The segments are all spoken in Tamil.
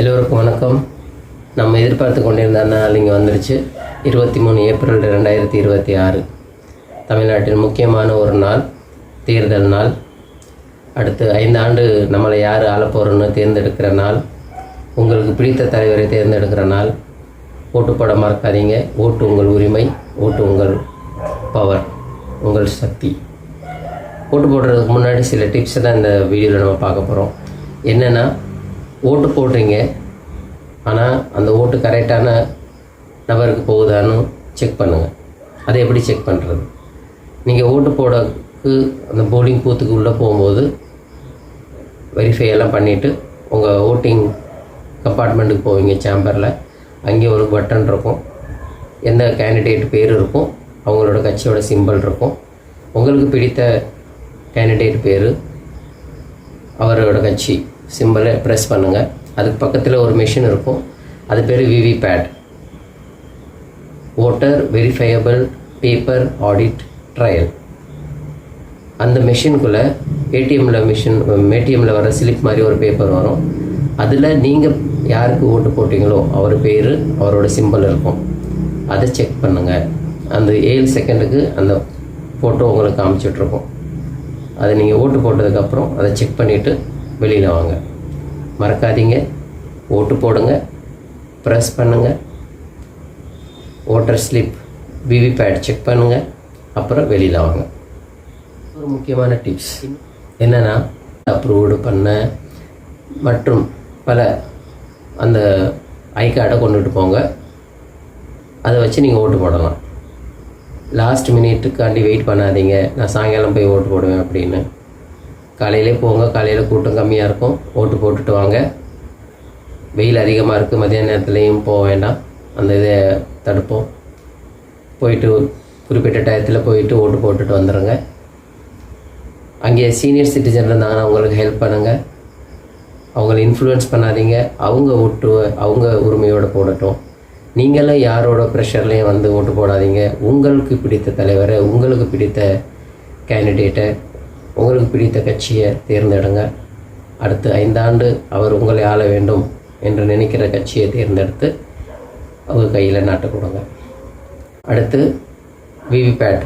எல்லோருக்கும் வணக்கம். நம்ம எதிர்பார்த்து கொண்டிருந்த நாள் இங்கே வந்துருச்சு. 23 ஏப்ரல் 2026 தமிழ்நாட்டில் முக்கியமான ஒரு நாள், தேர்தல் நாள். அடுத்து 5 ஆண்டு நம்மளை யார் ஆளப்போகிறோன்னு தேர்ந்தெடுக்கிற நாள், உங்களுக்கு பிடித்த தலைவரை தேர்ந்தெடுக்கிற நாள். ஓட்டு போட மறக்காதீங்க. ஓட்டு உங்கள் உரிமை, ஓட்டு உங்கள் பவர், உங்கள் சக்தி. ஓட்டு போடுறதுக்கு முன்னாடி சில டிப்ஸை தான் இந்த வீடியோவில் நம்ம பார்க்க போகிறோம். என்னென்னா, ஓட்டு போடுறீங்க, ஆனால் அந்த ஓட்டு கரெக்டான நபருக்கு போகுதான்னு செக் பண்ணுங்கள். அதை எப்படி செக் பண்ணுறது? நீங்கள் ஓட்டு போடக்கு அந்த போலிங் பூத்துக்கு உள்ளே போகும்போது வெரிஃபை எல்லாம் பண்ணிவிட்டு உங்கள் ஓட்டிங் கம்பார்ட்மெண்ட்டுக்கு போவீங்க. சேம்பரில் அங்கே ஒரு பட்டன் இருக்கும், எந்த கேண்டிடேட் பேர் இருக்கும், அவங்களோட கட்சியோட சிம்பிள் இருக்கும். உங்களுக்கு பிடித்த கேண்டிடேட் பேர், அவரோட கட்சி சிம்பிளை ப்ரெஸ் பண்ணுங்கள். அதுக்கு பக்கத்தில் ஒரு மிஷின் இருக்கும், அது பேர் VVPAT, voter verifiable paper audit trail. அந்த மிஷினுக்குள்ளே ஏடிஎம்மில் வர ஸ்லிப் மாதிரி ஒரு பேப்பர் வரும். அதில் நீங்கள் யாருக்கு ஓட்டு போட்டிங்களோ அவர் பேர், அவரோட சிம்பிள் இருக்கும். அதை செக் பண்ணுங்கள். அந்த 7 செகண்டுக்கு அந்த ஃபோட்டோ உங்களுக்கு காமிச்சிட்ருக்கோம். அதை நீங்கள் ஓட்டு போட்டதுக்கப்புறம் அதை செக் பண்ணிவிட்டு வெளியில் வாங்க. மறக்காதீங்க, ஓட்டு போடுங்க, ப்ரெஸ் பண்ணுங்கள், ஓட்டர் ஸ்லிப் விவிபேட் செக் பண்ணுங்கள், அப்புறம் வெளியில் வாங்க. ஒரு முக்கியமான டிப்ஸ் என்னென்னா, அப்ரூவ்டு பண்ண மற்றும் பல அந்த ஐ கார்டை கொண்டுட்டு போங்க. அதை வச்சு நீங்கள் ஓட்டு போடலாம். லாஸ்ட் மினிட்டுக்காண்டி வெயிட் பண்ணாதீங்க, நான் சாயங்காலம் போய் ஓட்டு போடுவேன் அப்படின்னு. காலையிலே போங்க, காலையில் கூட்டம் கம்மியாக இருக்கும், ஓட்டு போட்டுட்டு வாங்க. வெயில் அதிகமாக இருக்குது, மதியான நேரத்துலேயும் போக வேண்டாம், அந்த இதை தடுப்போம். போயிட்டு குறிப்பிட்ட டயத்தில் போயிட்டு ஓட்டு போட்டுட்டு வந்துடுங்க. அங்கே சீனியர் சிட்டிசன் இருந்தாங்கன்னா அவங்களுக்கு ஹெல்ப் பண்ணுங்கள். அவங்கள இன்ஃப்ளூயன்ஸ் பண்ணாதீங்க. அவங்க உரிமையோடு போடட்டும். நீங்களும் யாரோட ப்ரெஷர்லேயும் வந்து ஓட்டு போடாதீங்க. உங்களுக்கு பிடித்த தலைவரை, உங்களுக்கு பிடித்த கேண்டிடேட்டை, உங்களுக்கு பிடித்த கட்சியை தேர்ந்தெடுங்க. அடுத்து 5 ஆண்டு அவர் உங்களை ஆள வேண்டும் என்று நினைக்கிற கட்சியை தேர்ந்தெடுத்து அவங்க கையில் நாட்டு கொடுங்க. அடுத்து விவிபேட்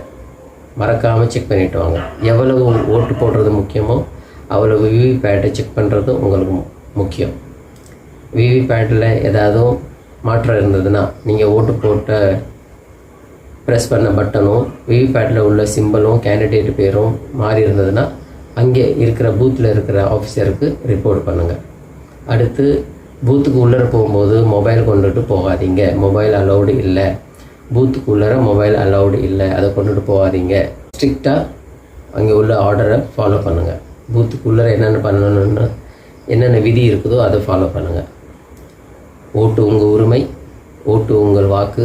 மறக்காமல் செக் பண்ணிவிட்டு வாங்க. எவ்வளவு ஓட்டு போடுறது முக்கியமோ அவ்வளவு விவிபேட்டை செக் பண்ணுறது உங்களுக்கு முக்கியம். விவிபேட்டில் ஏதாவது மாற்றம் இருந்ததுன்னா, நீங்கள் ஓட்டு போட்ட ப்ரெஸ் பண்ண பட்டனும் விவிபேட்டில் உள்ள சிம்பிளும் கேண்டிடேட் பேரும் மாறி இருந்ததுன்னா அங்கே இருக்கிற பூத்தில் இருக்கிற ஆஃபீஸருக்கு ரிப்போர்ட் பண்ணுங்கள். அடுத்து பூத்துக்கு உள்ளே போகும்போது மொபைல் கொண்டுட்டு போகாதீங்க. மொபைல் அலௌடு இல்லை. பூத்துக்கு உள்ளே மொபைல் அலௌடு இல்லை, அதை கொண்டுட்டு போகாதீங்க. ஸ்ட்ரிக்டாக அங்கே உள்ள ஆர்டரை ஃபாலோ பண்ணுங்கள். பூத்துக்கு உள்ளே என்னென்ன பண்ணணுன்னு என்னென்ன விதி இருக்குதோ அதை ஃபாலோ பண்ணுங்கள். ஓட்டு உங்கள் உரிமை, ஓட்டு உங்கள் வாக்கு,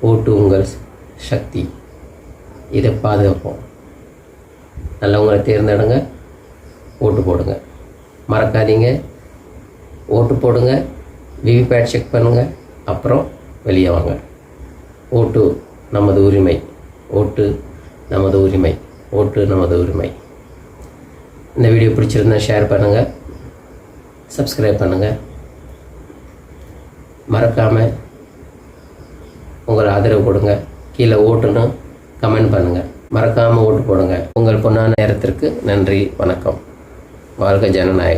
ஓட்டு உங்கள் சக்தி. இதை பாதுகாப்போம். நல்லவங்களை தேர்ந்தெடுங்க, ஓட்டு போடுங்க. மறக்காதீங்க, ஓட்டு போடுங்க, விவிபேட் செக் பண்ணுங்கள், அப்புறம் வெளியே வாங்க. ஓட்டு நமது உரிமை, ஓட்டு நமது உரிமை, ஓட்டு நமது உரிமை. இந்த வீடியோ பிடிச்சிருந்தா ஷேர் பண்ணுங்கள், சப்ஸ்கிரைப் பண்ணுங்கள். மறக்காமல் உங்கள் ஆதரவு கொடுங்க. கீழே ஓட்டுன்னு கமெண்ட் பண்ணுங்கள். மறக்காமல் ஓட்டு போடுங்க. உங்கள் பொன்னான நேரத்திற்கு நன்றி, வணக்கம். வாழ்க ஜனநாயகம்.